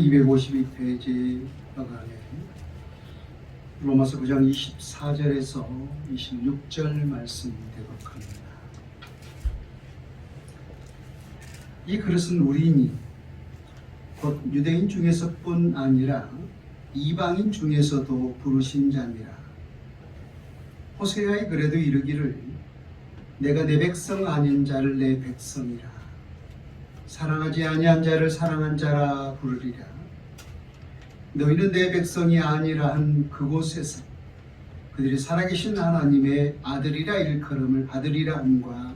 252페이지 여간에 로마서 9장 24절에서 26절 말씀 대독합니다. 이 그릇은 우리니 곧 유대인 중에서뿐 아니라 이방인 중에서도 부르신 자니라. 호세아의 글에도 이르기를 내가 내 백성 아닌 자를 내 백성이라, 사랑하지 아니한 자를 사랑한 자라 부르리라. 너희는 내 백성이 아니라 한 그곳에서 그들이 살아계신 하나님의 아들이라 일컬음을 받으리라 함과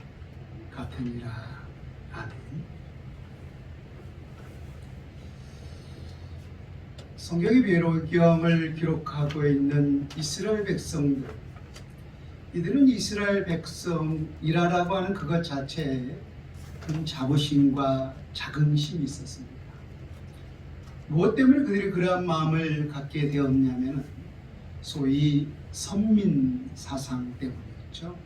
같으니라. 아멘. 성경의 배로경을 기록하고 있는 이스라엘 백성들, 이들은 이스라엘 백성이라고 하는 그것 자체에 큰 자부심과 자긍심이 있었습니다. 무엇 때문에 그들이 그러한 마음을 갖게 되었냐면 소위 선민 사상 때문이었죠.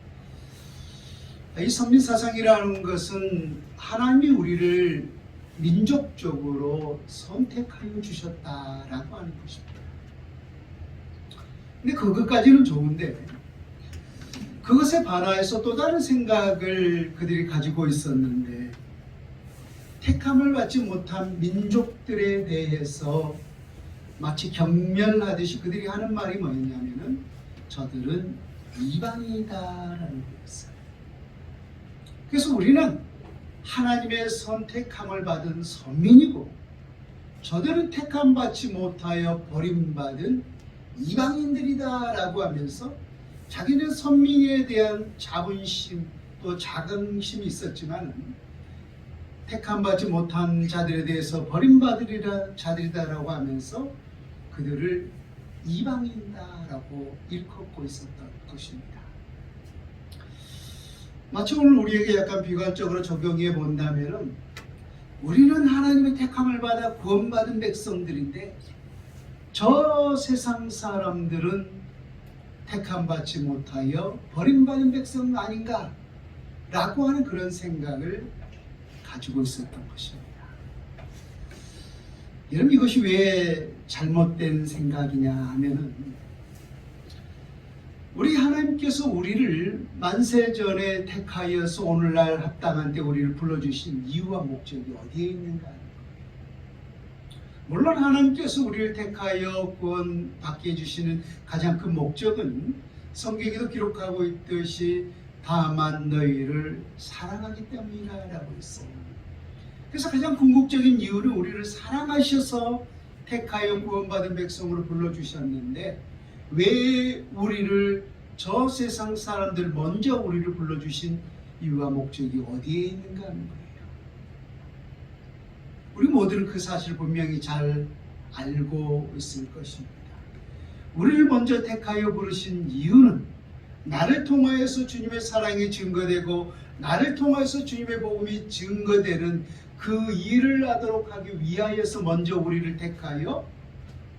이 선민 사상이라는 것은 하나님이 우리를 민족적으로 선택하여 주셨다라고 하는 것입니다. 근데 그것까지는 좋은데 그것에 반하여서 또 다른 생각을 그들이 가지고 있었는데, 택함을 받지 못한 민족들에 대해서 마치 경멸하듯이 그들이 하는 말이 뭐였냐면은 저들은 이방이다라는 거였어요. 그래서 우리는 하나님의 선택함을 받은 선민이고 저들은 택함 받지 못하여 버림받은 이방인들이다라고 하면서 자기는 선민에 대한 자부심 또 자긍심이 있었지만 택함 받지 못한 자들에 대해서 버림받으리라 자들이다라고 하면서 그들을 이방인다라고 일컫고 있었던 것입니다. 마치 오늘 우리에게 약간 비관적으로 적용해 본다면은 우리는 하나님의 택함을 받아 구원받은 백성들인데 저 세상 사람들은 택함 받지 못하여 버림받은 백성 아닌가 라고 하는 그런 생각을 가지고 있었던 것입니다. 여러분, 이것이 왜 잘못된 생각이냐 하면은 우리 하나님께서 우리를 만세전에 택하여서 오늘날 합당한 때 우리를 불러주신 이유와 목적이 어디에 있는가 하는 거예요. 물론 하나님께서 우리를 택하여 구원받게 해주시는 가장 큰 목적은 성경에도 기록하고 있듯이 다만 너희를 사랑하기 때문이라고 했어요. 그래서 가장 궁극적인 이유는 우리를 사랑하셔서 택하여 구원받은 백성으로 불러주셨는데 왜 우리를 저 세상 사람들 먼저 우리를 불러주신 이유와 목적이 어디에 있는가 하는 거예요. 우리 모두는 그 사실을 분명히 잘 알고 있을 것입니다. 우리를 먼저 택하여 부르신 이유는 나를 통하여서 주님의 사랑이 증거되고 나를 통하여서 주님의 복음이 증거되는 그 일을 하도록 하기 위하여서 먼저 우리를 택하여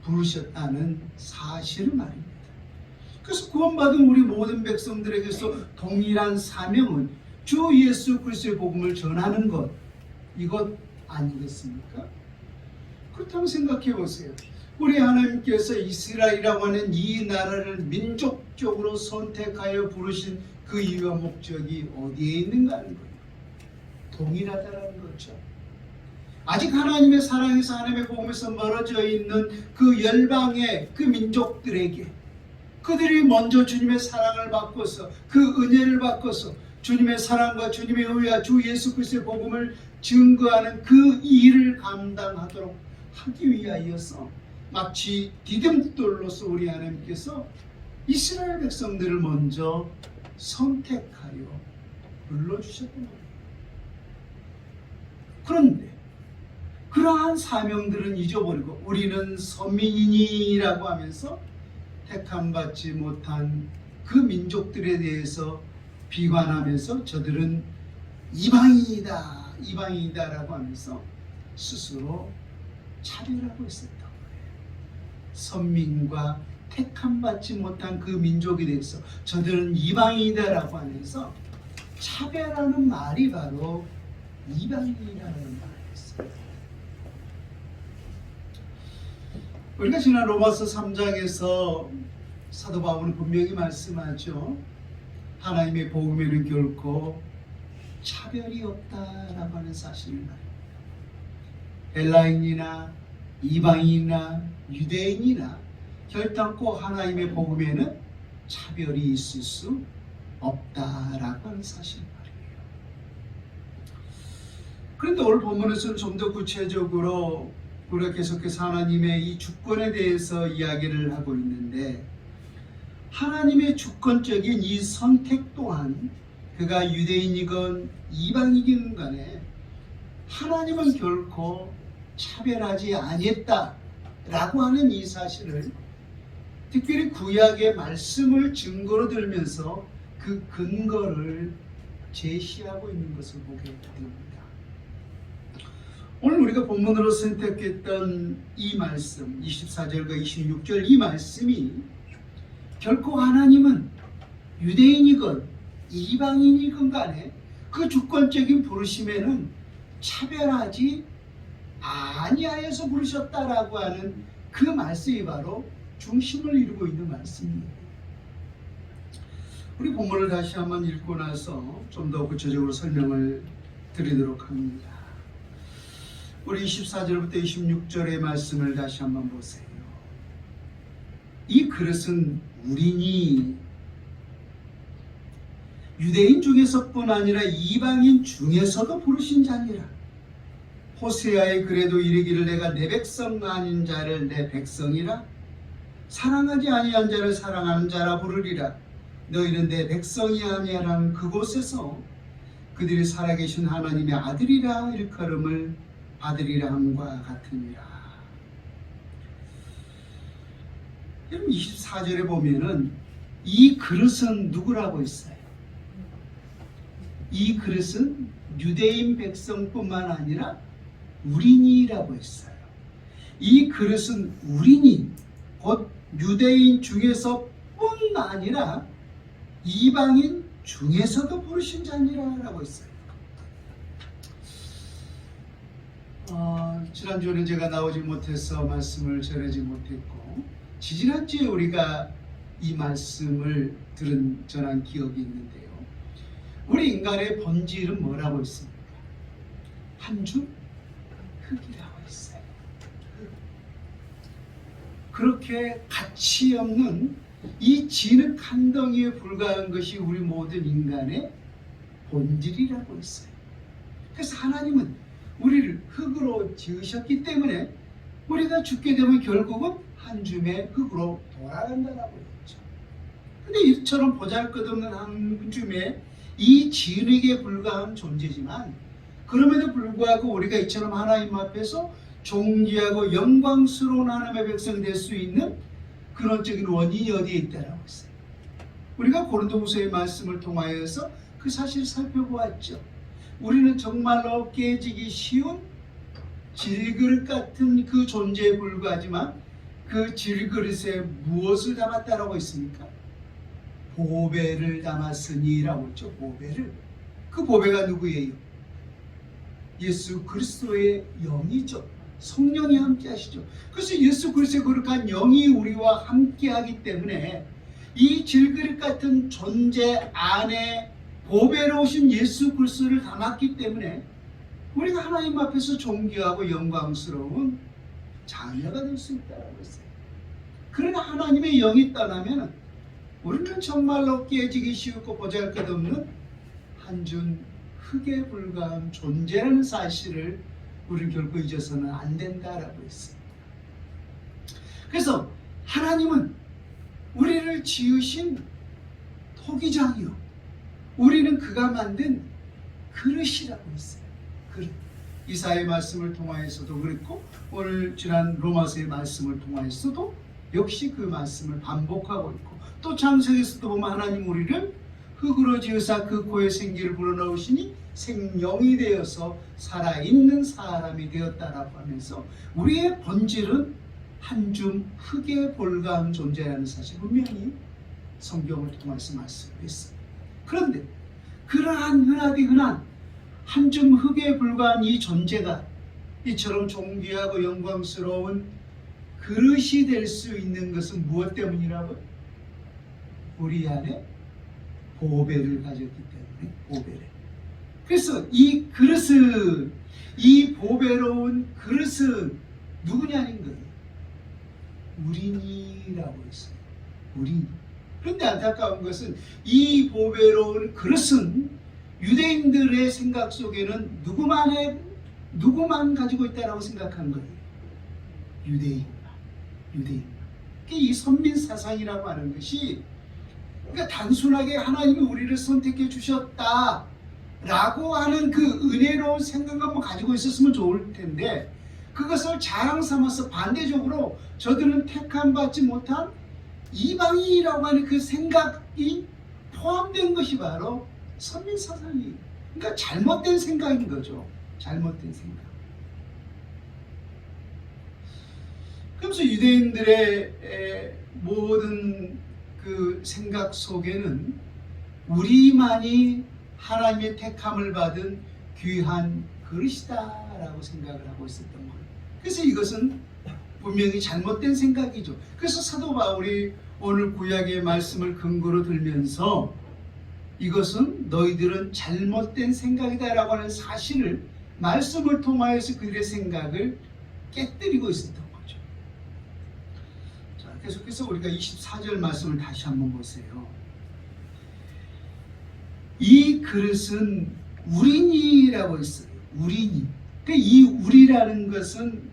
부르셨다는 사실을 말입니다. 그래서 구원받은 우리 모든 백성들에게서 동일한 사명은 주 예수 그리스도의 복음을 전하는 것, 이것 아니겠습니까? 그렇다면 생각해 보세요. 우리 하나님께서 이스라엘이라고 하는 이 나라를 민족적으로 선택하여 부르신 그 이유와 목적이 어디에 있는가 하는 거예요. 동일하다는 거죠. 아직 하나님의 사랑에서 하나님의 복음에서 멀어져 있는 그 열방의 그 민족들에게 그들이 먼저 주님의 사랑을 받고서 그 은혜를 받고서 주님의 사랑과 주님의 의와 주 예수 그리스도의 복음을 증거하는 그 일을 감당하도록 하기 위하여서 마치 디딤돌로서 우리 하나님께서 이스라엘 백성들을 먼저 선택하여 불러주셨던 거예요. 그런데 그러한 사명들은 잊어버리고 우리는 선민이라고 하면서 택함받지 못한 그 민족들에 대해서 비관하면서 저들은 이방인이다라고 하면서 스스로 차별하고 있었던 거예요. 선민과 택함받지 못한 그 민족에 대해서 저들은 이방인이다라고 하면서 차별하는 말이 바로 이방인이라는 말이었어요. 우리가 지난 로마서 3장에서 사도 바울은 분명히 말씀하죠. 하나님의 복음에는 결코 차별이 없다라고 하는 사실을 말합니다. 헬라인이나 이방인이나 유대인이나 결단코 하나님의 복음에는 차별이 있을 수 없다라고 하는 사실 말이에요. 그런데 오늘 본문에서는 좀 더 구체적으로 우리가 계속해서 하나님의 이 주권에 대해서 이야기를 하고 있는데, 하나님의 주권적인 이 선택 또한 그가 유대인이건 이방이건 간에 하나님은 결코 차별하지 아니했다라고 하는 이 사실을 특별히 구약의 말씀을 증거로 들면서 그 근거를 제시하고 있는 것을 보게 됩니다. 오늘 우리가 본문으로 선택했던 이 말씀 24절과 26절 이 말씀이 결코 하나님은 유대인이건 이방인이건 간에 그 주권적인 부르심에는 차별하지 아니하여서 부르셨다라고 하는 그 말씀이 바로 중심을 이루고 있는 말씀이에요. 우리 본문을 다시 한번 읽고 나서 좀 더 구체적으로 설명을 드리도록 합니다. 우리 24절부터 26절의 말씀을 다시 한번 보세요. 이 그릇은 우리니 유대인 중에서뿐 아니라 이방인 중에서도 부르신 자니라. 호세아의 글에도 이르기를 내가 내 백성 아닌 자를 내 백성이라, 사랑하지 아니한 자를 사랑하는 자라 부르리라. 너희는 내 백성이 아니하라는 그곳에서 그들이 살아계신 하나님의 아들이라 일컬음을 받으리라 함과 같으니라. 여러분 24절에 보면은 이 그릇은 누구라고 했어요? 이 그릇은 유대인 백성뿐만 아니라 우리니라고 했어요. 이 그릇은 우리니 곧 유대인 중에서뿐 아니라 이방인 중에서도 부르신 자니라라고 했어요. 지난주에는 제가 나오지 못해서 말씀을 전하지 못했고, 지지난주에 우리가 이 말씀을 전한 기억이 있는데요. 우리 인간의 본질은 뭐라고 했습니까? 한 줌 흙이라고 했어요. 그렇게 가치 없는 이 진흙 한 덩이에 불과한 것이 우리 모든 인간의 본질이라고 했어요. 그래서 하나님은 우리를 흙으로 지으셨기 때문에 우리가 죽게 되면 결국은 한 줌의 흙으로 돌아간다라고 했죠. 근데 이처럼 보잘것없는 한 줌의 이 진흙에 불과한 존재지만, 그럼에도 불구하고 우리가 이처럼 하나님 앞에서 존귀하고 영광스러운 하나님의 백성이 될 수 있는 근원적인 원인이 어디에 있다라고 했어요. 우리가 고린도후서의 말씀을 통하여서 그 사실을 살펴보았죠. 우리는 정말로 깨지기 쉬운 질그릇 같은 그 존재에 불과하지만 그 질그릇에 무엇을 담았다라고 했습니까? 보배를 담았으니라고 했죠. 보배를. 그 보배가 누구예요? 예수 그리스도의 영이죠. 성령이 함께 하시죠. 그래서 예수 그리스도의 거룩한 영이 우리와 함께 하기 때문에 이 질그릇 같은 존재 안에 보배로 오신 예수 그리스도를 담았기 때문에 우리가 하나님 앞에서 존귀하고 영광스러운 자녀가 될 수 있다고 했어요. 그러나 하나님의 영이 떠나면 우리는 정말로 깨지기 쉽고 보잘것없는 한 줌 흙에 불과한 존재라는 사실을 우리는 결코 잊어서는 안 된다라고 했습니다. 그래서 하나님은 우리를 지으신 토기장이요, 우리는 그가 만든 그릇이라고 했어요. 그릇. 이사야의 말씀을 통하여서도 그랬고, 오늘 지난 로마서의 말씀을 통하여서도 역시 그 말씀을 반복하고 있고, 또 창세기에서도 보면 하나님 우리를 흙으로 지으사 그 코에 생기를 불어넣으시니 생명이 되어서 살아있는 사람이 되었다라고 하면서 우리의 본질은 한 줌 흙에 불과한 존재라는 사실 분명히 성경을 통해서 말씀했습니다. 그런데 그러한 흔하디 흔한 한 줌 흙에 불과한 이 존재가 이처럼 존귀하고 영광스러운 그릇이 될 수 있는 것은 무엇 때문이라고요? 우리 안에 보배를 가졌기 때문에. 보배를. 그래서 이 그릇은, 이 보배로운 그릇은 누구냐는 거예요. 우리니라고 했어요. 우리니. 그런데 안타까운 것은 이 보배로운 그릇은 유대인들의 생각 속에는 누구만 가지고 있다라고 생각한 거예요. 유대인만. 이 선민 사상이라고 하는 것이, 그러니까 단순하게 하나님이 우리를 선택해 주셨다라고 하는 그 은혜로운 생각만 가지고 있었으면 좋을 텐데, 그것을 자랑 삼아서 반대적으로 저들은 택함 받지 못한 이방인이라고 하는 그 생각이 포함된 것이 바로 선민 사상이에요. 그러니까 잘못된 생각인 거죠. 잘못된 생각. 그래서 유대인들의 모든 그 생각 속에는 우리만이 하나님의 택함을 받은 귀한 그릇이다라고 생각을 하고 있었던 거예요. 그래서 이것은 분명히 잘못된 생각이죠. 그래서 사도 바울이 오늘 구약의 말씀을 근거로 들면서 이것은 너희들은 잘못된 생각이다라고 하는 사실을 말씀을 통하여서 그들의 생각을 깨뜨리고 있었던 거죠. 자, 계속해서 우리가 24절 말씀을 다시 한번 보세요. 이 그릇은 우리니라고 했어요. 우리니. 그러니까 이 우리라는 것은,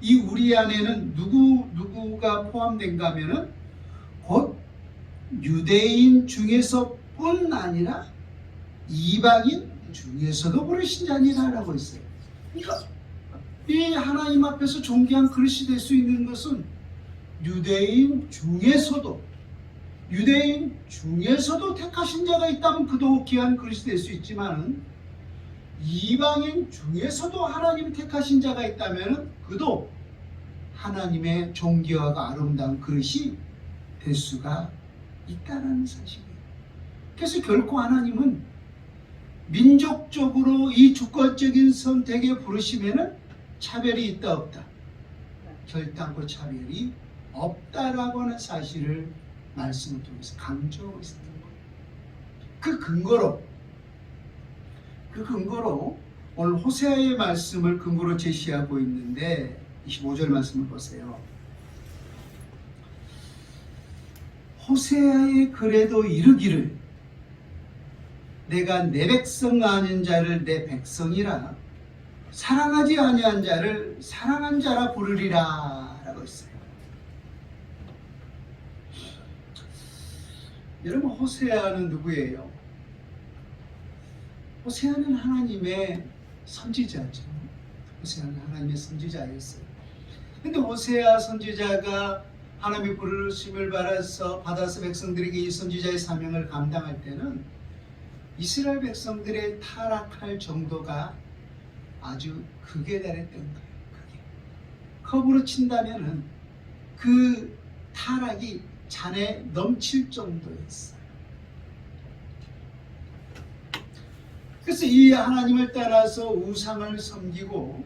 이 우리 안에는 누구가 포함된가 하면은 곧 유대인 중에서뿐 아니라 이방인 중에서도 부르신 자니라라고 했어요. 그러니까 이 하나님 앞에서 존귀한 그릇이 될 수 있는 것은 유대인 중에서도 택하신 자가 있다면 그도 귀한 그릇이 될 수 있지만, 이방인 중에서도 하나님 택하신 자가 있다면 그도 하나님의 존귀하고 아름다운 그릇이 될 수가 있다는 사실이에요. 그래서 결코 하나님은 민족적으로 이 주권적인 선택에 부르시면 차별이 있다 없다? 결단코 차별이 없다라고 하는 사실을 말씀을 통해서 강조하고 있었던 거예요. 그 근거로 오늘 호세아의 말씀을 근거로 제시하고 있는데, 25절 말씀을 보세요. 호세아의 글에도 이르기를 내가 내 백성 아닌 자를 내 백성이라, 사랑하지 아니한 자를 사랑한 자라 부르리라 라고 했어요. 여러분, 호세아는 누구예요? 호세아는 하나님의 선지자죠. 호세아는 하나님의 선지자였어요. 근데 호세아 선지자가 하나님의 부르심을 받아서 백성들에게 이 선지자의 사명을 감당할 때는 이스라엘 백성들의 타락할 정도가 아주 극에 달했던 거예요. 극에. 컵으로 친다면은 그 타락이 잔에 넘칠 정도였어요. 그래서 이 하나님을 따라서 우상을 섬기고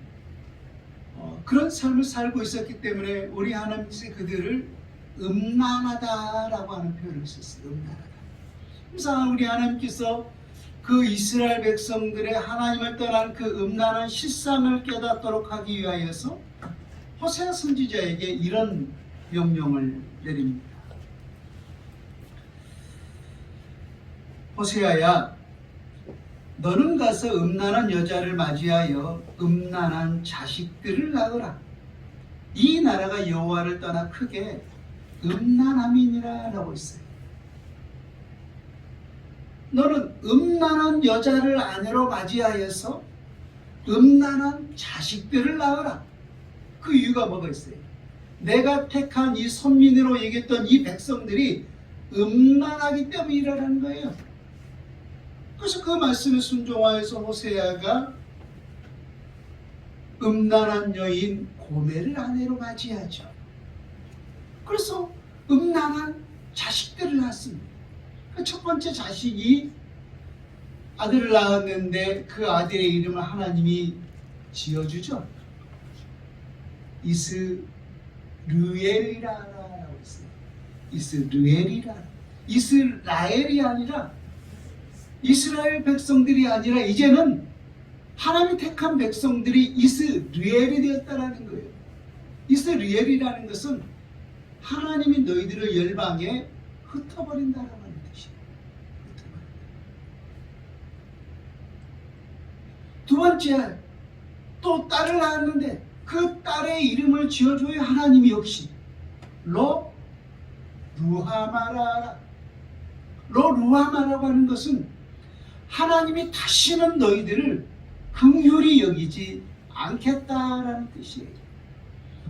그런 삶을 살고 있었기 때문에 우리 하나님께서 그들을 음란하다라고 하는 표현을 썼어요. 음란하다. 그래서 우리 하나님께서 그 이스라엘 백성들의 하나님을 떠난 그 음란한 실상을 깨닫도록 하기 위하여서 호세아 선지자에게 이런 명령을 내립니다. 호세아야, 너는 가서 음란한 여자를 맞이하여 음란한 자식들을 낳으라. 이 나라가 여호와를 떠나 크게 음란함이니라 라고 했어요. 너는 음란한 여자를 아내로 맞이하여서 음란한 자식들을 낳으라. 그 이유가 뭐가 있어요? 내가 택한 이 선민으로 얘기했던 이 백성들이 음란하기 때문이라는 거예요. 그래서 그 말씀에 순종하여서 호세아가 음란한 여인 고멜을 아내로 맞이하죠. 그래서 음란한 자식들을 낳습니다. 첫 번째 자식이 아들을 낳았는데 그 아들의 이름을 하나님이 지어주죠. 이스마엘. 이스르엘이라고 했어요. 이스르엘이라. 이스라엘이 아니라 이스라엘 백성들이 아니라 이제는 하나님이 택한 백성들이 이스라엘이 되었다라는 거예요. 이스라엘이라는 것은 하나님이 너희들을 열방에 흩어버린다라는 뜻이에요. 두 번째, 또 딸을 낳았는데 그 딸의 이름을 지어줘야 하나님이 역시 루하마라고 하는 것은 하나님이 다시는 너희들을 긍휼히 여기지 않겠다라는 뜻이에요.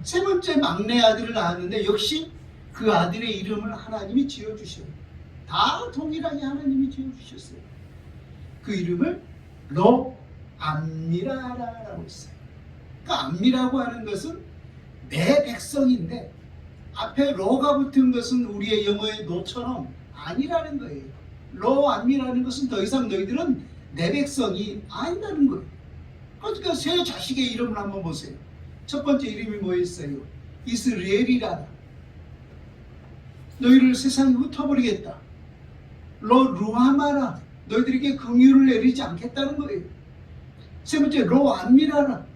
세 번째, 막내 아들을 낳았는데 역시 그 아들의 이름을 하나님이 지어주셔요. 다 동일하게 하나님이 지어주셨어요. 그 이름을 암미라라고 했어요. 그 암미라고 하는 것은 내 백성인데 앞에 로가 붙은 것은 우리의 영어의 노처럼 아니라는 거예요. 암미라는 것은 더 이상 너희들은 내 백성이 아니라는 거예요. 그러니까 세 자식의 이름을 한번 보세요. 첫 번째 이름이 뭐였어요? 이스라엘이라. 너희를 세상에 흩어버리겠다. 루하마라. 너희들에게 긍휼을 내리지 않겠다는 거예요. 세 번째, 암미라라.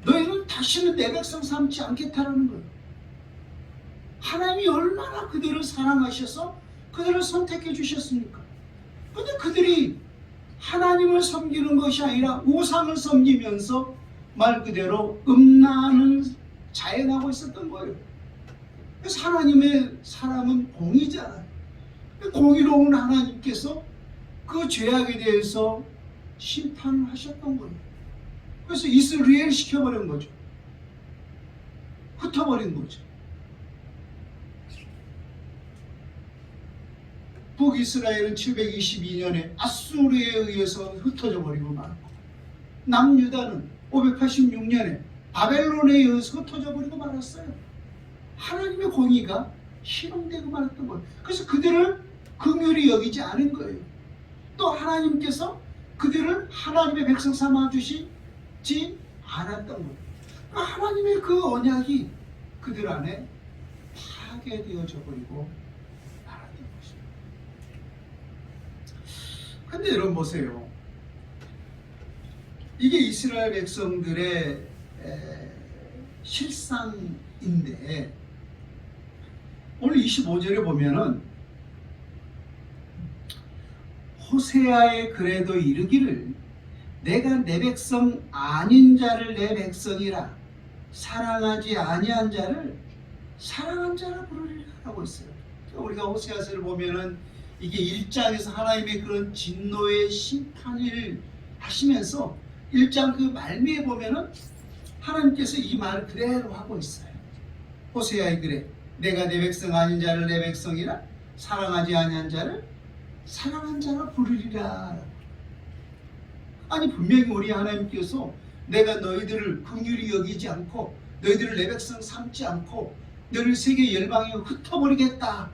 너희는 다시는 내 백성 삼지 않겠다는 거예요. 하나님이 얼마나 그들을 사랑하셔서 그들을 선택해 주셨습니까? 그런데 그들이 하나님을 섬기는 것이 아니라 우상을 섬기면서 말 그대로 음란을 자행하고 있었던 거예요. 그래서 하나님의 사람은 공의잖아요. 공의로운 하나님께서 그 죄악에 대해서 심판을 하셨던 거예요. 그래서 이스라엘 시켜버린 거죠. 흩어버린 거죠. 북이스라엘은 722년에 아수르에 의해서 흩어져 버리고 말았고, 남유다는 586년에 바벨론에 의해서 흩어져 버리고 말았어요. 하나님의 공의가 실현되고 말았던 거예요. 그래서 그들을 긍휼히 여기지 않은 거예요. 또 하나님께서 그들을 하나님의 백성 삼아 주시지 않았던 거예요. 하나님의 그 언약이 그들 안에 파괴되어져 버리고 말았던 것입니다. 근데 여러분 보세요. 이게 이스라엘 백성들의 실상인데 오늘 25절에 보면은 호세아의 글에도 이르기를 내가 내 백성 아닌 자를 내 백성이라 사랑하지 아니한 자를 사랑한 자라 부르리라 라고 했어요. 우리가 호세아서를 보면은 이게 1장에서 하나님의 그런 진노의 심판을 하시면서 1장 그 말미에 보면은 하나님께서 이 말을 그대로 하고 있어요. 호세아의 글에 내가 내 백성 아닌 자를 내 백성이라 사랑하지 아니한 자를 사랑한 자라 부르리라. 아니 분명히 우리 하나님께서 내가 너희들을 긍휼히 여기지 않고 너희들을 내 백성 삼지 않고 너희를 세계 열방에 흩어버리겠다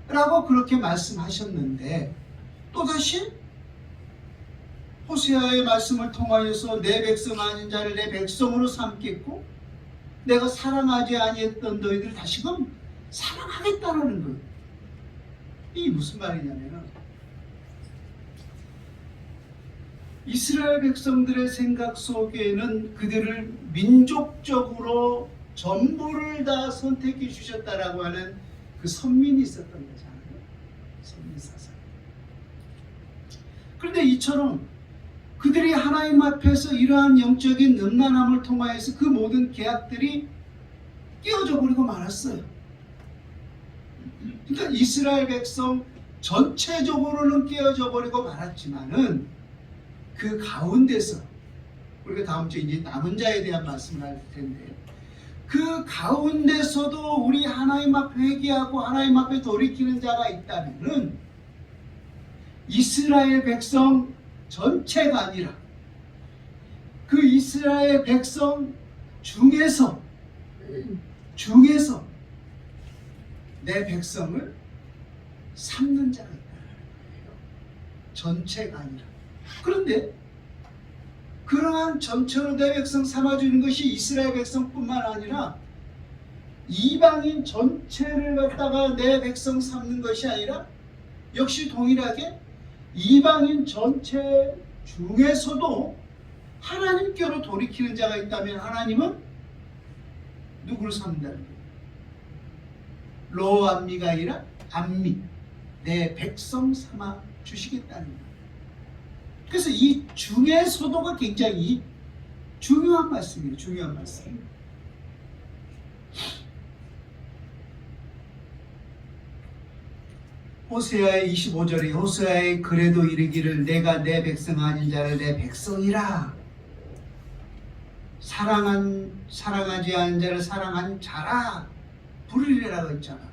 라고 그렇게 말씀하셨는데 또다시 호세아의 말씀을 통하여서 내 백성 아닌 자를 내 백성으로 삼겠고 내가 사랑하지 아니했던 너희들을 다시금 사랑하겠다는 거예요. 이게 무슨 말이냐면 이스라엘 백성들의 생각 속에는 그들을 민족적으로 전부를 다 선택해 주셨다라고 하는 그 선민이 있었던 거잖아요. 선민사상. 그런데 이처럼 그들이 하나님 앞에서 이러한 영적인 음란함을 통하여서 그 모든 계약들이 깨어져 버리고 말았어요. 그러니까 이스라엘 백성 전체적으로는 깨어져 버리고 말았지만은 그 가운데서 우리가 다음 주에 이제 남은 자에 대한 말씀을 할 텐데 그 가운데서도 우리 하나님 앞에 회개하고 하나님 앞에 돌이키는 자가 있다면은 이스라엘 백성 전체가 아니라 그 이스라엘 백성 중에서 내 백성을 삼는 자가 있다는 거예요. 전체가 아니라. 그런데 그러한 전체로 내 백성 삼아주는 것이 이스라엘 백성뿐만 아니라 이방인 전체를 갖다가 내 백성 삼는 것이 아니라 역시 동일하게 이방인 전체 중에서도 하나님께로 돌이키는 자가 있다면 하나님은 누구를 삼는다는 거예요? 로암미가 아니라 암미, 내 백성 삼아 주시겠다는 거예요. 그래서 이 중에서도가 굉장히 중요한 말씀이에요. 중요한 말씀. 호세아의 25절에 호세아의 그래도 이르기를 내가 내 백성 아닌 자를 내 백성이라 사랑하지 않은 자를 사랑한 자라 부르리라고 했잖아.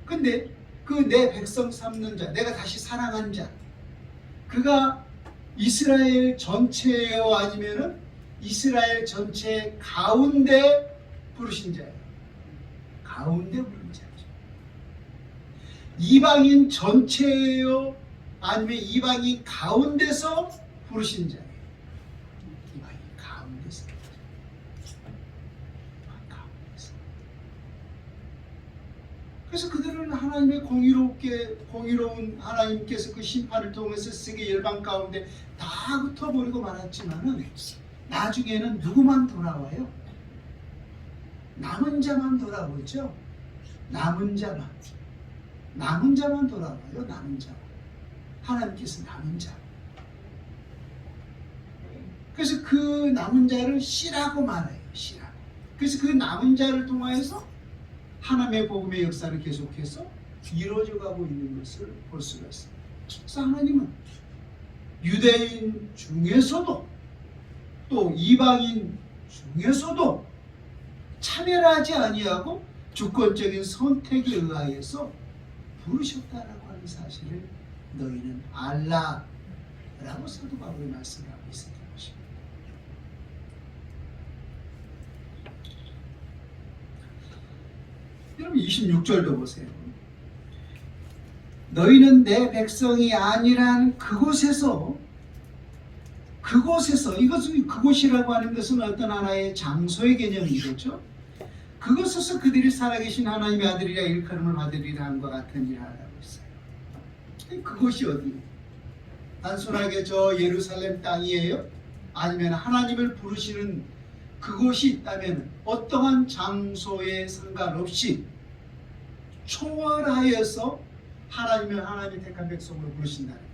근데 그 내 백성 삼는 자, 내가 다시 사랑한 자, 그가 이스라엘 전체예요? 아니면은 이스라엘 전체 가운데 부르신 자예요? 가운데 부르신 자죠. 이방인 전체예요? 아니면 이방인 가운데서 부르신 자예요? 이방인 가운데서. 그래서 그들은 하나님의 공의로운 하나님께서 그 심판을 통해서 세계 열방 가운데 다 흩어버리고 말았지만은 나중에는 누구만 돌아와요? 남은 자만 돌아오죠. 남은 자만 돌아와요. 남은 자. 하나님께서 남은 자. 그래서 그 남은 자를 씨라고 말해요. 씨라고. 그래서 그 남은 자를 통하여서 하나님의 복음의 역사를 계속해서 이루어져 가고 있는 것을 볼 수가 있습니다. 그래서 하나님은 유대인 중에서도 또 이방인 중에서도 차별하지 아니하고 주권적인 선택에 의하여서 부르셨다라고 하는 사실을 너희는 알라라고 사도 바울이 말씀하고 있었던 것입니다. 여러분 26절도 보세요. 너희는 내 백성이 아니란 그곳에서 이것은 그곳이라고 하는 것은 어떤 하나의 장소의 개념이겠죠. 그곳에서 그들이 살아계신 하나님의 아들이라 일컬음을 받으리라 함과 같으니라라고 했어요. 그곳이 어디예요? 단순하게 저 예루살렘 땅이에요? 아니면 하나님을 부르시는 그곳이 있다면 어떠한 장소에 상관없이 초월하여서 하나님의 택한 백성으로 부르신다는 거예요.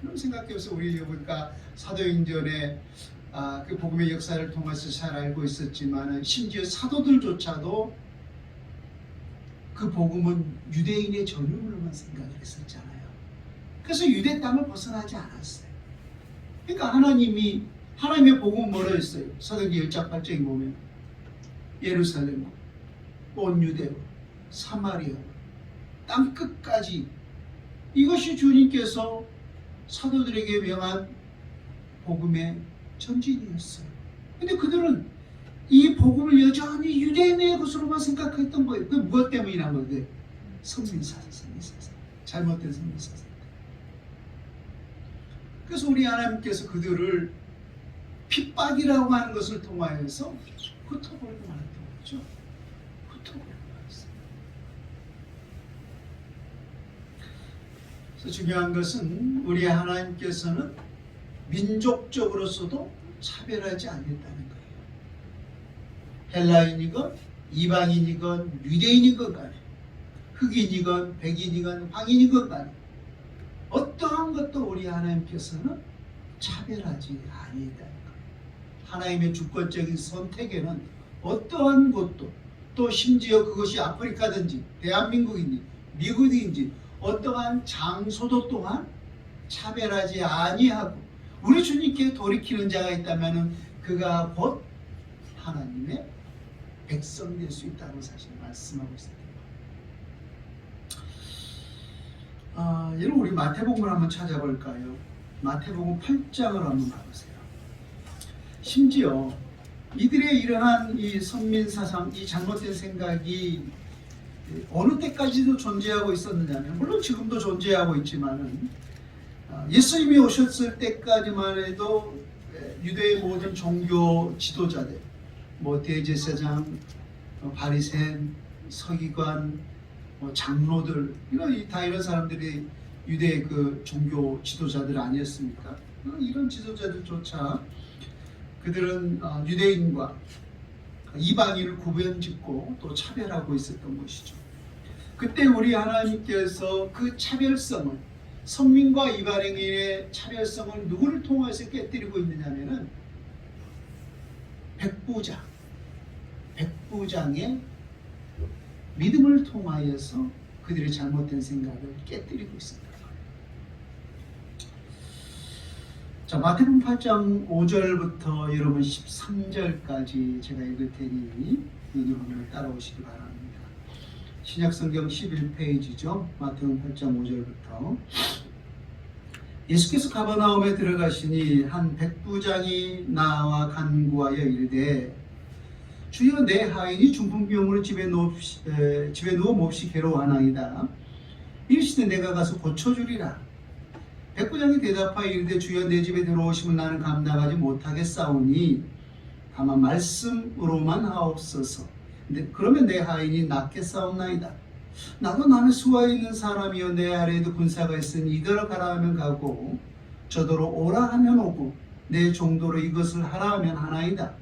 그럼 생각해보세요. 우리 보니까 사도행전에 그 복음의 역사를 통해서 잘 알고 있었지만 심지어 사도들조차도 그 복음은 유대인의 전유물로만 생각을 했었잖아요. 그래서 유대 땅을 벗어나지 않았어요. 그러니까 하나님의 복음은 뭐라 했어요? 사도행전 1장 8장에 보면 예루살렘, 온 유대, 사마리아, 땅 끝까지 이것이 주님께서 사도들에게 명한 복음의 전진이었어요. 근데 그들은 이 복음을 여전히 유대인의 것으로만 생각했던 거예요. 그 무엇 때문이란 거예요? 선민사상. 잘못된 선민사상. 그래서 우리 하나님께서 그들을 핍박이라고 하는 것을 통하여서 흩어버리고 말았던 거죠. 흩어버리고 말았어요. 그래서 중요한 것은 우리 하나님께서는 민족적으로서도 차별하지 않는다는 거예요. 헬라인이건 이방인이건 유대인이건 간에 흑인이건 백인이건 황인이건 간에 어떠한 것도 우리 하나님께서는 차별하지 아니다는 거예요. 하나님의 주권적인 선택에는 어떠한 곳도 또 심지어 그것이 아프리카든지 대한민국인지 미국인지 어떠한 장소도 또한 차별하지 아니하고 우리 주님께 돌이키는 자가 있다면 그가 곧 하나님의 백성이 될 수 있다고 사실 말씀하고 있습니다. 여러분 우리 마태복음을 한번 찾아볼까요? 마태복음 8장을 한번 가보세요. 심지어 이들의 이러한 이 선민사상, 이 잘못된 생각이 어느 때까지도 존재하고 있었느냐면 물론 지금도 존재하고 있지만은 예수님이 오셨을 때까지만 해도 유대의 모든 종교 지도자들 뭐 대제사장, 바리새인, 서기관, 장로들 이런 사람들이 유대의 그 종교 지도자들 아니었습니까? 이런 지도자들조차 그들은 유대인과 이방인을 구별짓고 또 차별하고 있었던 것이죠. 그때 우리 하나님께서 그 차별성을, 선민과 이방인의 차별성을 누구를 통해서 깨뜨리고 있느냐면은 백부장의 믿음을 통하여서 그들의 잘못된 생각을 깨뜨리고 있습니다. 자, 마태복음 8장 5절부터 여러분 13절까지 제가 읽을 테니 여러분 따라오시기 바랍니다. 신약성경 11페이지죠. 마태복음 8장 5절부터. 예수께서 가버나움에 들어가시니 한 백부장이 나와 간구하여 이르되 주여 내 하인이 중풍병으로 집에 누워 몹시 괴로워하나이다. 이르시되 내가 가서 고쳐주리라. 백부장이 대답하여 이르되 주여 내 집에 들어오시면 나는 감당하지 못하겠사오니 다만 말씀으로만 하옵소서. 그러면 내 하인이 낫겠사옵나이다. 나도 남의 수하에 있는 사람이여 내 아래에도 군사가 있으니 이더러 가라 하면 가고 저더러 오라 하면 오고 내 종도로 이것을 하라 하면 하나이다.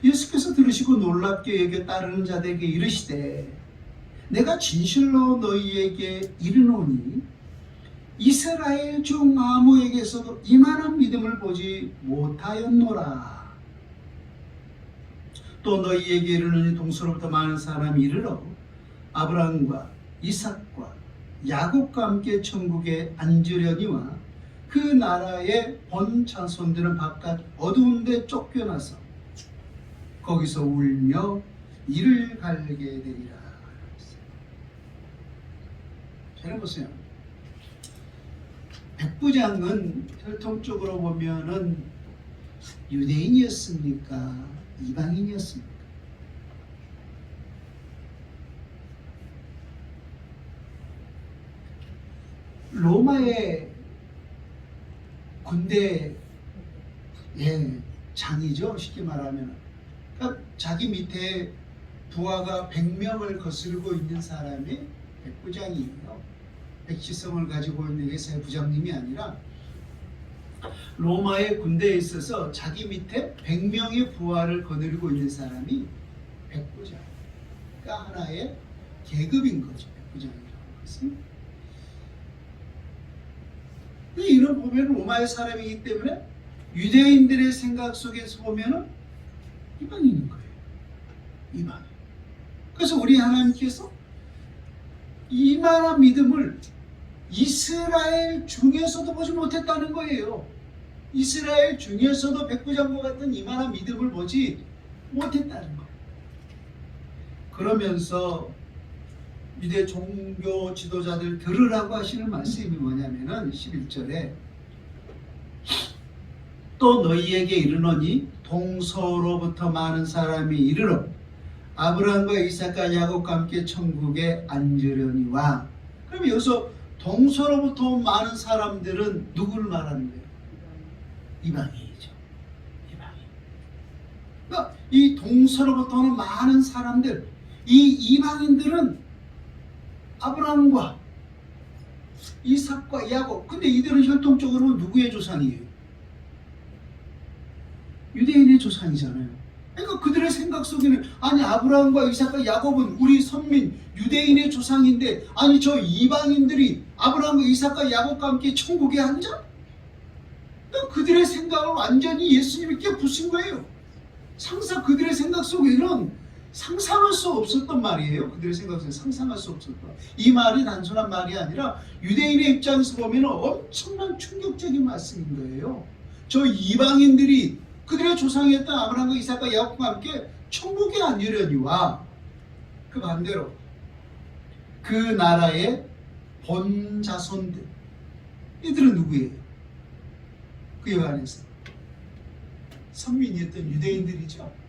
예수께서 들으시고 놀랍게 여겨 따르는 자들에게 이르시되 내가 진실로 너희에게 이르노니 이스라엘 중 아무에게서도 이만한 믿음을 보지 못하였노라. 또 너희에게 이르노니 동서로부터 많은 사람이 이르러 아브라함과 이삭과 야곱과 함께 천국에 앉으려니와 그 나라의 본 자손들은 바깥 어두운 데 쫓겨나서 거기서 울며 이를 갈게 되리라. 잘 보세요. 백부장은 혈통적으로 보면은 유대인이었습니까? 이방인이었습니까? 로마의 군대의 장이죠. 쉽게 말하면. 그러니까 자기 밑에 부하가 100명을 거스르고 있는 사람이 백부장이에요. 백지성을 가지고 있는 게 부장님이 아니라 로마의 군대에 있어서 자기 밑에 100명의 부하를 거느리고 있는 사람이 백부장. 그러니까 하나의 계급인 거죠. 백부장이라는 것은. 이런 보면 로마의 사람이기 때문에 유대인들의 생각 속에서 보면은 이방인인 거예요. 이방인. 그래서 우리 하나님께서 이만한 믿음을 이스라엘 중에서도 보지 못했다는 거예요. 이스라엘 중에서도 백부장과 같은 이만한 믿음을 보지 못했다는 거예요. 그러면서 유대 종교 지도자들 들으라고 하시는 말씀이 뭐냐면은 11절에 또 너희에게 이르노니 동서로부터 많은 사람이 이르러 아브라함과 이삭과 야곱과 함께 천국에 앉으려니와. 그럼 여기서 동서로부터 많은 사람들은 누구를 말하는 거예요? 이방인이죠. 이방인. 그러니까 이 동서로부터는 많은 사람들, 이 이방인들은 아브라함과 이삭과 야곱. 근데 이들은 혈통적으로 누구의 조상이에요? 유대인의 조상이잖아요. 그러니까 그들의 생각 속에는 아니 아브라함과 이삭과 야곱은 우리 선민 유대인의 조상인데 아니 저 이방인들이 아브라함과 이삭과 야곱과 함께 천국에 앉아? 그들의 생각을 완전히 예수님이 깨부신 거예요. 그들의 생각 속에는 상상할 수 없었던 말이에요. 그들의 생각 속에 상상할 수 없었던. 이 말이 단순한 말이 아니라 유대인의 입장에서 보면 엄청난 충격적인 말씀인 거예요. 저 이방인들이 그들의 조상이었던 아브라함과 이삭과 야곱과 함께 천국에 앉으려니와 그 반대로 그 나라의 본 자손들 이들은 누구예요? 그 안에서 선민이었던 유대인들이죠.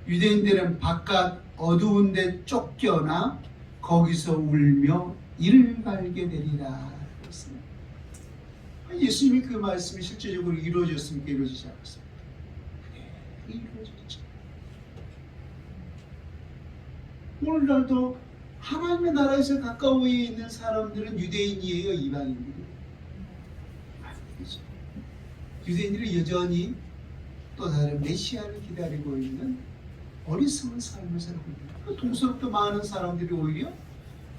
유대인들은 바깥 어두운 데 쫓겨나 거기서 울며 이를 갈게 되리라. 예수님이 그 말씀이 실제적으로 이루어졌습니까? 이루어지지 않았습니까? 이루어졌죠. 오늘날도 하나님의 나라에서 가까워 있는 사람들은 유대인이에요, 이방인들이? 아니죠. 유대인들이 여전히 또 다른 메시아를 기다리고 있는 어리석은 삶을 살고 있는, 동서럽도 많은 사람들이 오히려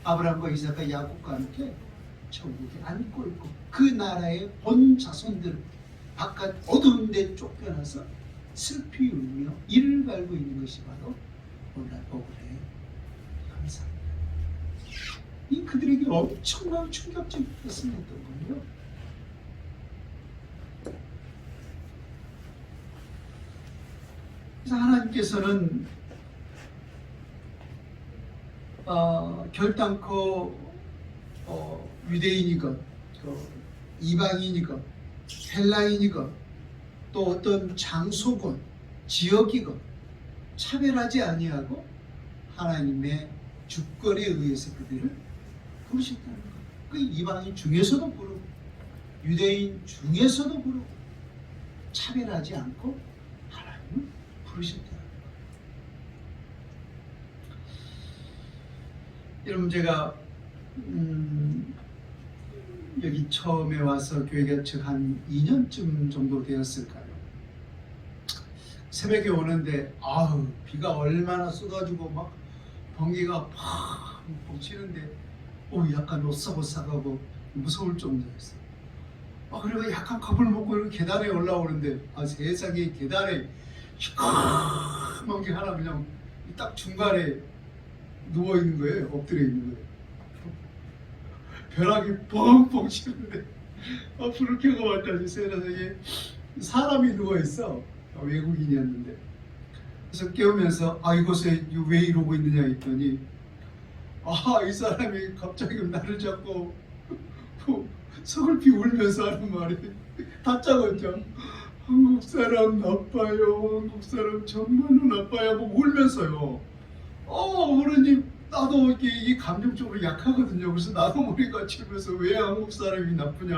아브라함과 이삭과 야곱과 함께 천국에 앉고 있고, 그 나라의 본 자손들 바깥 어두운 데 쫓겨나서 슬피 울며 이를 갈고 있는 것이 바로 오늘날 억울해 현상입니다. 이 그들에게 엄청난 충격적인 것을 했던 거예요. 그래서 하나님께서는 결단코 유대인이건 이방인이건 헬라인이건 또 어떤 장소건 지역이건 차별하지 아니하고 하나님의 주권에 의해서 그들을 부르셨다는 거예요. 그 이방인 중에서도 부르고 유대인 중에서도 부르고 차별하지 않고 하나님을 부르셨다는 거예요. 여러분, 제가 여기 처음에 와서 교회 개척 한 2년쯤 정도 되었을까요? 새벽에 오는데 비가 얼마나 쏟아지고 막 번개가 팍 치는데 약간 오싹오싹하고 무서울 정도였어요. 그리고 약간 겁을 먹고 이렇게 계단에 올라오는데 세상에 계단에 시커먼 게 하나 그냥 딱 중간에 누워있는 거예요. 엎드려 있는 거예요. 벼락이 뻥뻥 치는데 불을 켜고 왔더니 세상에 사람이 누워있어. 외국인이었는데. 그래서 깨우면서 이곳에 왜 이러고 있느냐 했더니 이 사람이 갑자기 나를 잡고 서글피 울면서 하는 말이 다짜고짜 한국 사람 나빠요, 한국 사람 정말로 나빠요 하고 울면서요. 그러니 나도 이게 감정적으로 약하거든요. 그래서 나도 머리가 치면서 왜 한국 사람이 나쁘냐,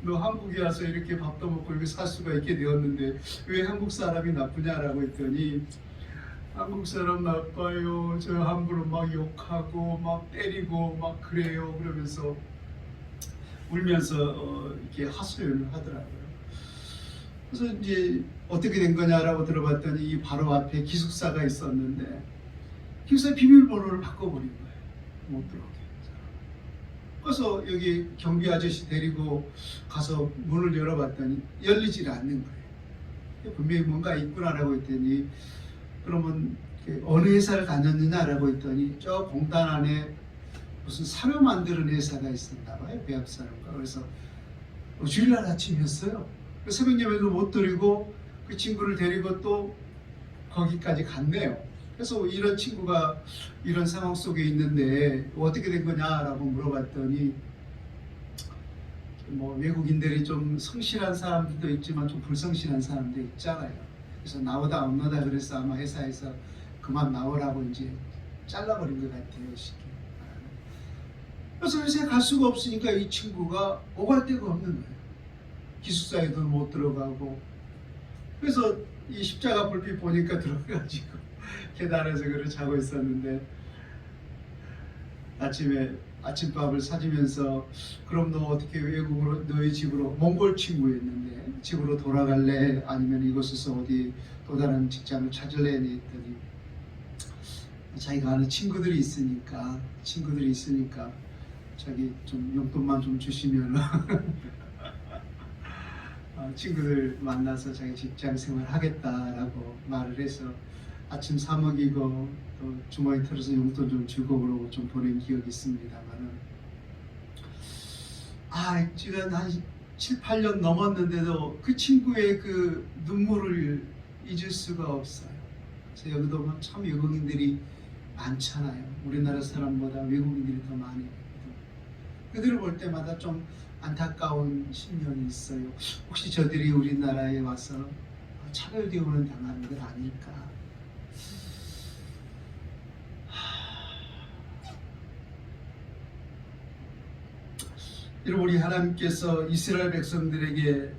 너 한국에 와서 이렇게 밥도 먹고 이렇게 살 수가 있게 되었는데 왜 한국 사람이 나쁘냐라고 했더니 한국 사람 나빠요, 저 함부로 막 욕하고 막 때리고 막 그래요 그러면서 울면서 이렇게 하소연을 하더라고요. 그래서 이제 어떻게 된 거냐라고 들어봤더니 바로 앞에 기숙사가 있었는데 기숙사 비밀번호를 바꿔버린 거예요. 못 들어오게. 그래서 여기 경비 아저씨 데리고 가서 문을 열어봤더니 열리질 않는 거예요. 분명히 뭔가 있구나라고 했더니 그러면 어느 회사를 다녔느냐라고 했더니 저 공단 안에 무슨 사료 만드는 회사가 있었나 봐요. 배합사료가. 그래서 주일날 아침이었어요. 새벽 예배도 못 드리고 그 친구를 데리고 또 거기까지 갔네요. 그래서 이런 친구가 이런 상황 속에 있는데 어떻게 된 거냐라고 물어봤더니 외국인들이 좀 성실한 사람들도 있지만 좀 불성실한 사람도 있잖아요. 그래서 나오다 안 나오다 그래서 아마 회사에서 그만 나오라고 이제 잘라버린 것 같아요. 쉽게. 그래서 회사에 갈 수가 없으니까 이 친구가 오갈 데가 없는 거예요. 기숙사에도 못 들어가고. 그래서 이 십자가 불빛 보니까 들어가가지고 계단에서 그를 자고 있었는데 아침에 아침밥을 사주면서 그럼 너 어떻게 외국으로 너희 집으로 몽골 친구였는데 집으로 돌아갈래? 아니면 이곳에서 어디 또 다른 직장을 찾을래? 했더니 자기가 아는 친구들이 있으니까 자기 좀 용돈만 좀 주시면 친구들 만나서 자기 직장 생활 하겠다라고 말을 해서 아침 사 먹이고 또 주머니 털어서 용돈 좀 주고 그러고 좀 보낸 기억이 있습니다만은 지금 한 7, 8년 넘었는데도 그 친구의 그 눈물을 잊을 수가 없어요. 그래서 여기도 보면 참 외국인들이 많잖아요. 우리나라 사람보다 외국인들이 더 많이. 그들을 볼 때마다 좀 안타까운 심령이 있어요. 혹시 저들이 우리나라에 와서 차별 대우를 당하는 건 아닐까? 여러분, 우리 하나님께서 이스라엘 백성들에게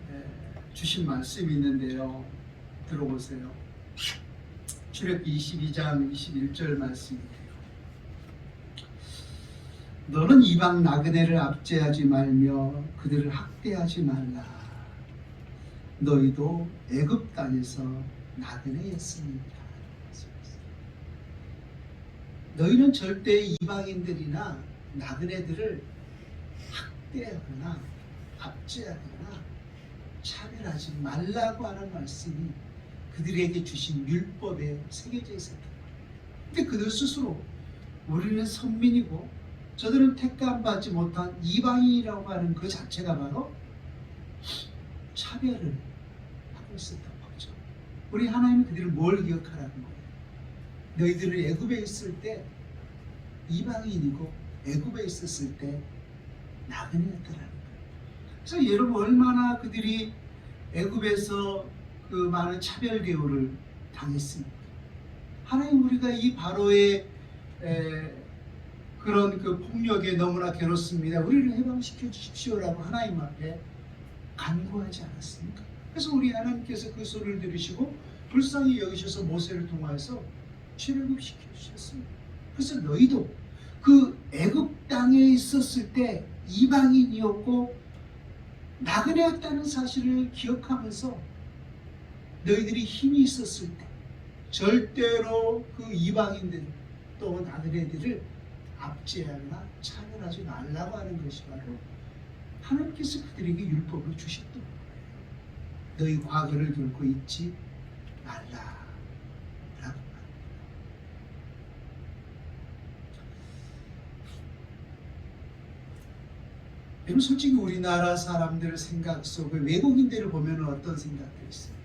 주신 말씀이 있는데요. 들어보세요. 출애굽기 22장 21절 말씀이에요. 너는 이방 나그네를 압제하지 말며 그들을 학대하지 말라. 너희도 애굽 땅에서 나그네였습니다. 너희는 절대 이방인들이나 나그네들을 학대하거나 압제하거나 차별하지 말라고 하는 말씀이 그들에게 주신 율법에 새겨져 있었다. 근데 그들 스스로 우리는 선민이고 저들은 택감 받지 못한 이방인이라고 하는 그 자체가 바로 차별을 하고 있었던 거죠. 우리 하나님은 그들을 뭘 기억하라는 거예요? 너희들은 애굽에 있을 때 이방인이고 애굽에 있었을 때 나그네였더라는 거예요. 그래서 여러분 얼마나 그들이 애굽에서 그 많은 차별 대우를 당했습니까? 하나님 우리가 이 바로의 그런 그 폭력에 너무나 괴롭습니다. 우리를 해방시켜 주십시오라고 하나님 앞에 간구하지 않았습니까? 그래서 우리 하나님께서 그 소리를 들으시고 불쌍히 여기셔서 모세를 통하여서 출애굽시켜 주셨습니다. 그래서 너희도 그 애굽 땅에 있었을 때 이방인이었고 나그네였다는 사실을 기억하면서 너희들이 힘이 있었을 때 절대로 그 이방인들 또 나그네들을 압제하거나 차별하지 말라고 하는 것이 바로 하나님께서 그들에게 율법을 주셨던 거예요. 너희 과거를 결코 잊지 말라 라고 말합니다. 여러분 솔직히 우리나라 사람들 생각 속에 외국인들을 보면 어떤 생각들이 있습니까?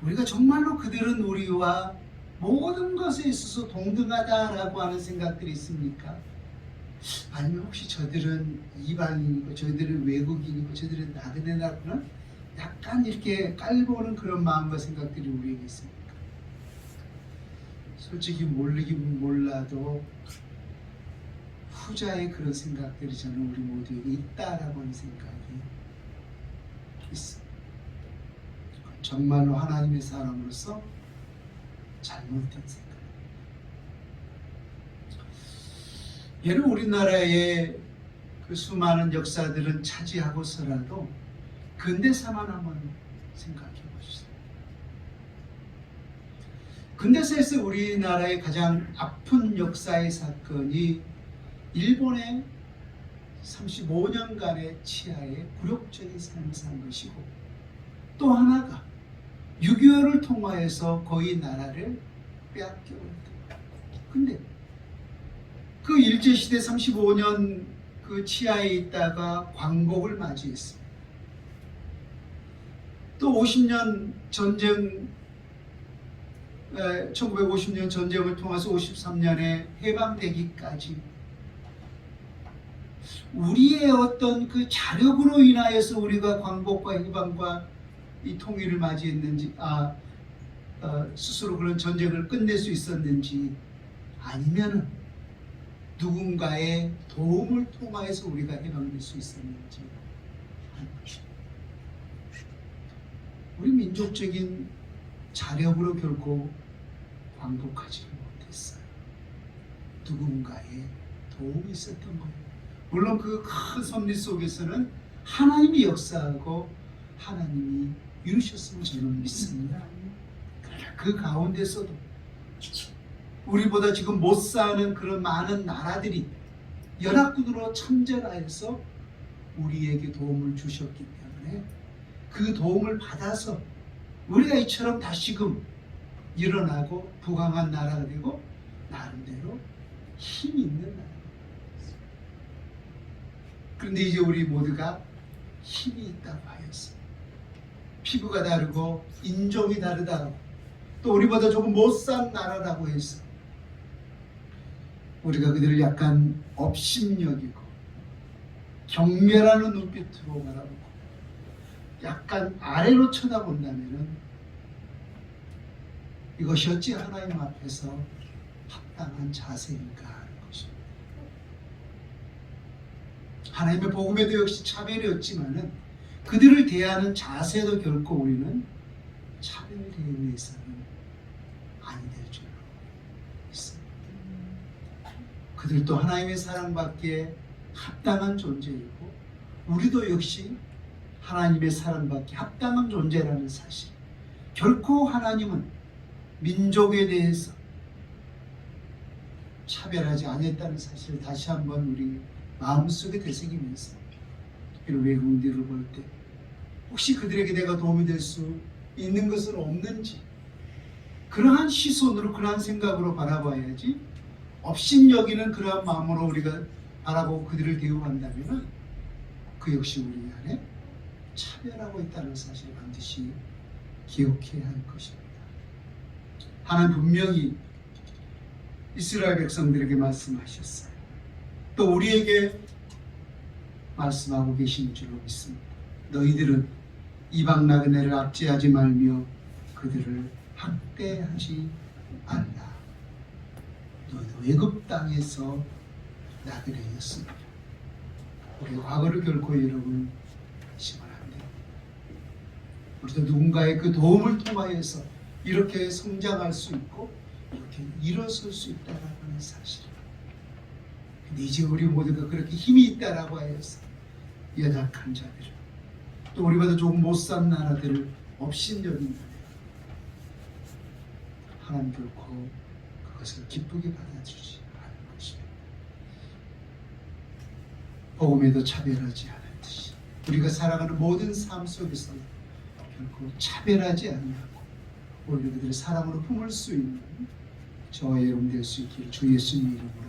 우리가 정말로 그들은 우리와 모든 것에 있어서 동등하다라고 하는 생각들이 있습니까? 아니면 혹시 저들은 이방인이고 저들은 외국인이고 저들은 나그네라고는 약간 이렇게 깔보는 그런 마음과 생각들이 우리에게 있습니까? 솔직히 모르긴 몰라도 후자의 그런 생각들이 저는 우리 모두에게 있다라고 하는 생각이 있습니다. 정말로 하나님의 사람으로서 잘못된 생각. 여러분 우리나라의 그 수많은 역사들은 차지하고서라도 근대사만 한번 생각해 보시죠. 근대사에서 우리나라의 가장 아픈 역사의 사건이 일본의 35년간의 치하의 굴욕적인 삶을 산 것이고 또 하나가 6.25를 통하여서 거의 나라를 빼앗겨버렸다. 근데 그 일제시대 35년 그 치하에 있다가 광복을 맞이했습니다. 또 50년 전쟁 1950년 전쟁을 통해서 53년에 해방되기까지 우리의 어떤 그 자력으로 인하여서 우리가 광복과 해방과 이 통일을 맞이했는지 스스로 그런 전쟁을 끝낼 수 있었는지 아니면 누군가의 도움을 통하여서 우리가 해방될 수 있었는지 하는 것입니다. 우리 민족적인 자력으로 결코 광복하지 못했어요. 누군가의 도움이 있었던 거예요. 물론 그 큰 섭리 속에서는 하나님이 역사하고 하나님이 이루셨으면 저는 믿습니다. 그러나 그 가운데서도 우리보다 지금 못 사는 그런 많은 나라들이 연합군으로 참전하여서 우리에게 도움을 주셨기 때문에 그 도움을 받아서 우리가 이처럼 다시금 일어나고 부강한 나라가 되고 나름대로 힘이 있는 나라가 되었습니다. 그런데 이제 우리 모두가 힘이 있다고 하였어요. 피부가 다르고 인종이 다르다고 또 우리보다 조금 못 산 나라라고 해서 우리가 그들을 약간 업신여기고 경멸하는 눈빛으로 바라보고 약간 아래로 쳐다본다면은 이것이 어찌 하나님 앞에서 합당한 자세인가 하는 것입니다. 하나님의 복음에도 역시 차별이 없지만은 그들을 대하는 자세도 결코 우리는 차별 대우에서는 아니 될 줄로 믿습니다. 그들도 하나님의 사랑받기에 합당한 존재이고 우리도 역시 하나님의 사랑받기 합당한 존재라는 사실, 결코 하나님은 민족에 대해서 차별하지 않았다는 사실을 다시 한번 우리 마음속에 되새기면서 이런 외국인들을 볼 때 혹시 그들에게 내가 도움이 될 수 있는 것은 없는지, 그러한 시선으로 그러한 생각으로 바라봐야지, 업신여기는 그러한 마음으로 우리가 바라보고 그들을 대우한다면 그 역시 우리 안에 차별하고 있다는 사실을 반드시 기억해야 할 것입니다. 하나님 분명히 이스라엘 백성들에게 말씀하셨어요. 또 우리에게 말씀하고 계신 줄로 믿습니다. 너희들은 이방 나그네를 압제하지 말며 그들을 학대하지 말라. 너희도 애굽 땅에서 나그네였습니다. 우리 과거를 결코 여러분 잊으면 안 돼요. 우리도 누군가의 그 도움을 통하여서 이렇게 성장할 수 있고 이렇게 일어설 수 있다는 사실. 근데 이제 우리 모두가 그렇게 힘이 있다라고 하여서 연약한 자들을, 또 우리보다 조금 못 산 나라들을 업신여긴다면 하나님 결코 그것을 기쁘게 받아주지 않을 것입니다. 복음에도 차별하지 않았듯이 우리가 살아가는 모든 삶 속에서 결코 차별하지 아니하고 오히려 그들의 사랑으로 품을 수 있는 저와 여러분 될 수 있기를 주 예수님 이름으로